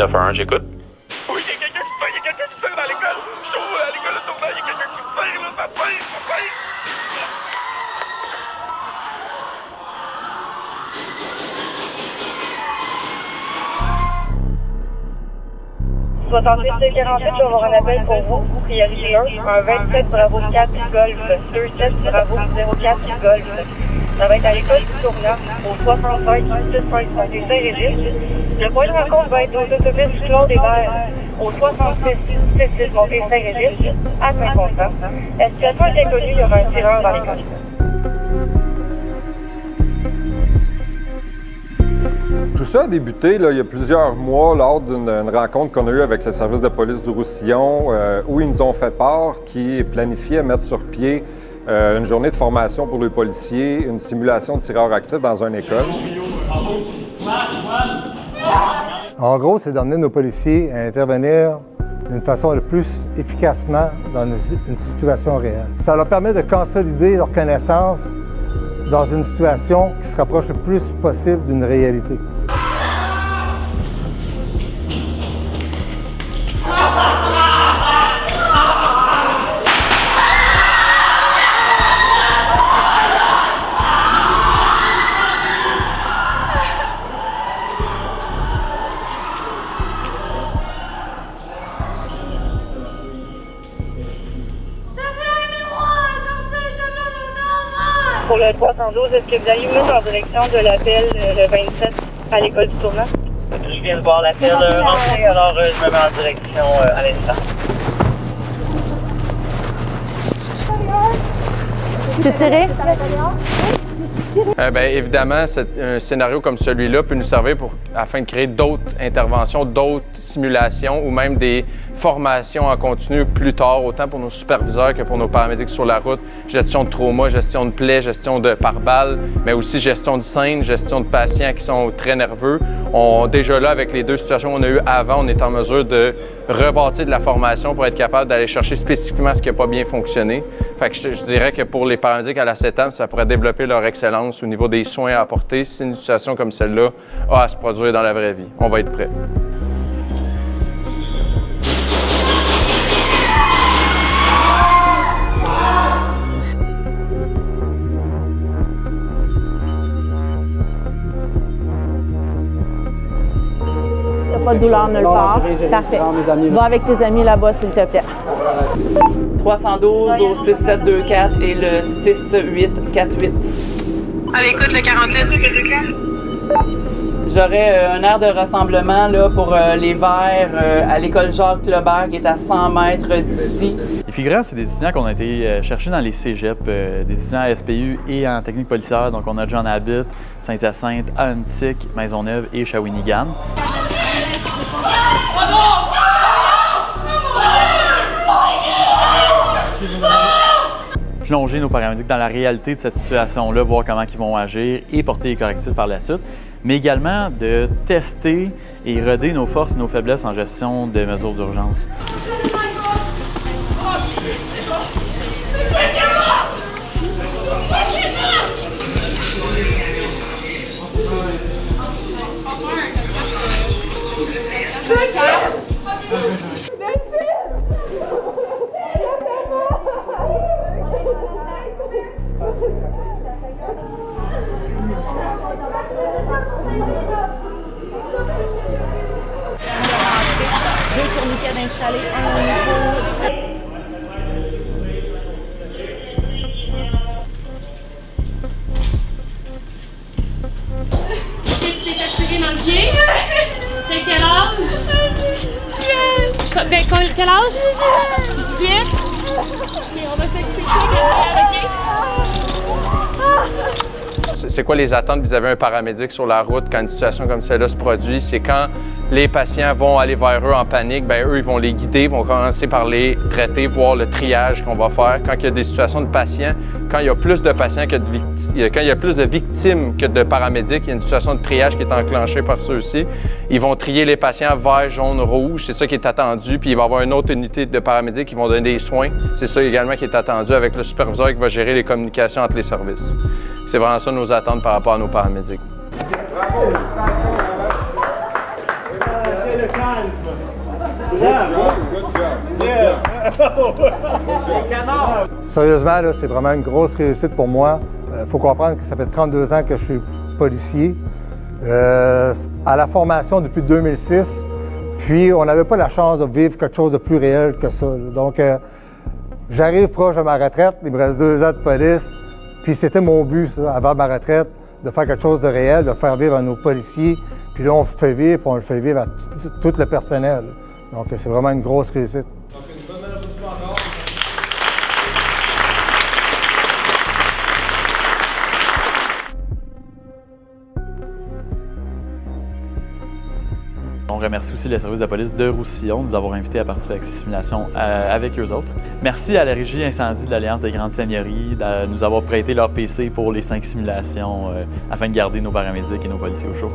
911, j'écoute. Oui, il y a quelqu'un qui perd à l'école. Je trouve à l'école de Tournant, il y a quelqu'un qui perd, là, papa. « 68 48, je vais avoir un appel pour vous. Priorité 1, un 27 Bravo 4 Golf, 27 Bravo 04 Golf. Ça va être à l'école du Tournant, au 65 650 des Saint-Régis. Le point de rencontre va être aux autobus Claude Hébert, au 66 66 montée Saint-Régis, à Saint-Constant. La situation est inconnue, il y aura un tireur dans l'école. Tout ça a débuté là, il y a plusieurs mois lors d'une rencontre qu'on a eue avec le service de police du Roussillon où ils nous ont fait part qu'ils planifiaient mettre sur pied une journée de formation pour les policiers, une simulation de tireurs actifs dans une école. En gros, c'est d'emmener nos policiers à intervenir d'une façon le plus efficacement dans une situation réelle. Ça leur permet de consolider leurs connaissances dans une situation qui se rapproche le plus possible d'une réalité. Pour le 312, est-ce que vous allez me mettre en direction de l'appel le 27 à l'école du Tournant? Je viens de voir l'appel rentrer, alors je me mets en direction à l'instant. T'es tiré? Évidemment, un scénario comme celui-là peut nous servir afin de créer d'autres interventions, d'autres simulations ou même des formations en continu plus tard, autant pour nos superviseurs que pour nos paramédics sur la route. Gestion de trauma, gestion de plaies, gestion de pare-balles, mais aussi gestion de scène, gestion de patients qui sont très nerveux. Déjà là, avec les deux situations qu'on a eues avant, on est en mesure de rebâtir de la formation pour être capable d'aller chercher spécifiquement ce qui n'a pas bien fonctionné. Fait que je dirais que pour les paramédics à la 7e, ça pourrait développer leur excellence au niveau des soins à apporter si une situation comme celle-là a à se produire dans la vraie vie. On va être prêts. Pas de douleur nulle part. Parfait. Va avec tes amis là-bas, s'il te plaît. 312 au 6724 et le 6848. À l'écoute, le 48. J'aurais un aire de rassemblement là, pour les verts à l'école Jacques-Lebert qui est à 100 mètres d'ici. Les figurants, c'est des étudiants qu'on a été chercher dans les cégeps, des étudiants à SPU et en technique policière. Donc on a John Abbott, Saint-Hyacinthe, Ahuntsic, Maisonneuve et Shawinigan. Plonger nos paramédics dans la réalité de cette situation-là, voir comment ils vont agir et porter les correctifs par la suite, mais également de tester et roder nos forces et nos faiblesses en gestion de mesures d'urgence. Deux tourniquets d'installer, un au niveau. Tu t'es fait dans le pied? C'est quel âge? Quel âge? 18? Ok, on va s'expliquer. C'est quoi les attentes vis-à-vis d'un paramédic sur la route quand une situation comme celle-là se produit? C'est quand les patients vont aller vers eux en panique, bien eux, ils vont les guider, vont commencer par les traiter, voir le triage qu'on va faire. Quand il y a des situations de patients, quand il y a plus de patients que quand il y a plus de victimes que de paramédics, il y a une situation de triage qui est enclenchée par ceux-ci. Ils vont trier les patients vert, jaune, rouge, c'est ça qui est attendu, puis il va y avoir une autre unité de paramédics qui vont donner des soins. C'est ça également qui est attendu avec le superviseur qui va gérer les communications entre les services. C'est vraiment ça nos attentes par rapport à nos paramédics. Sérieusement, là, c'est vraiment une grosse réussite pour moi. Il faut comprendre que ça fait 32 ans que je suis policier. À la formation depuis 2006, puis on n'avait pas la chance de vivre quelque chose de plus réel que ça. Donc, j'arrive proche de ma retraite, il me reste 2 ans de police, puis c'était mon but, ça, avant ma retraite, de faire quelque chose de réel, de faire vivre à nos policiers. Puis là, on le fait vivre, puis on le fait vivre à tout le personnel. Donc, c'est vraiment une grosse réussite. On remercie aussi le service de police de Roussillon de nous avoir invités à participer à ces simulations avec eux autres. Merci à la Régie Incendie de l'Alliance des Grandes Seigneuries de nous avoir prêté leur PC pour les 5 simulations afin de garder nos paramédics et nos policiers au chaud.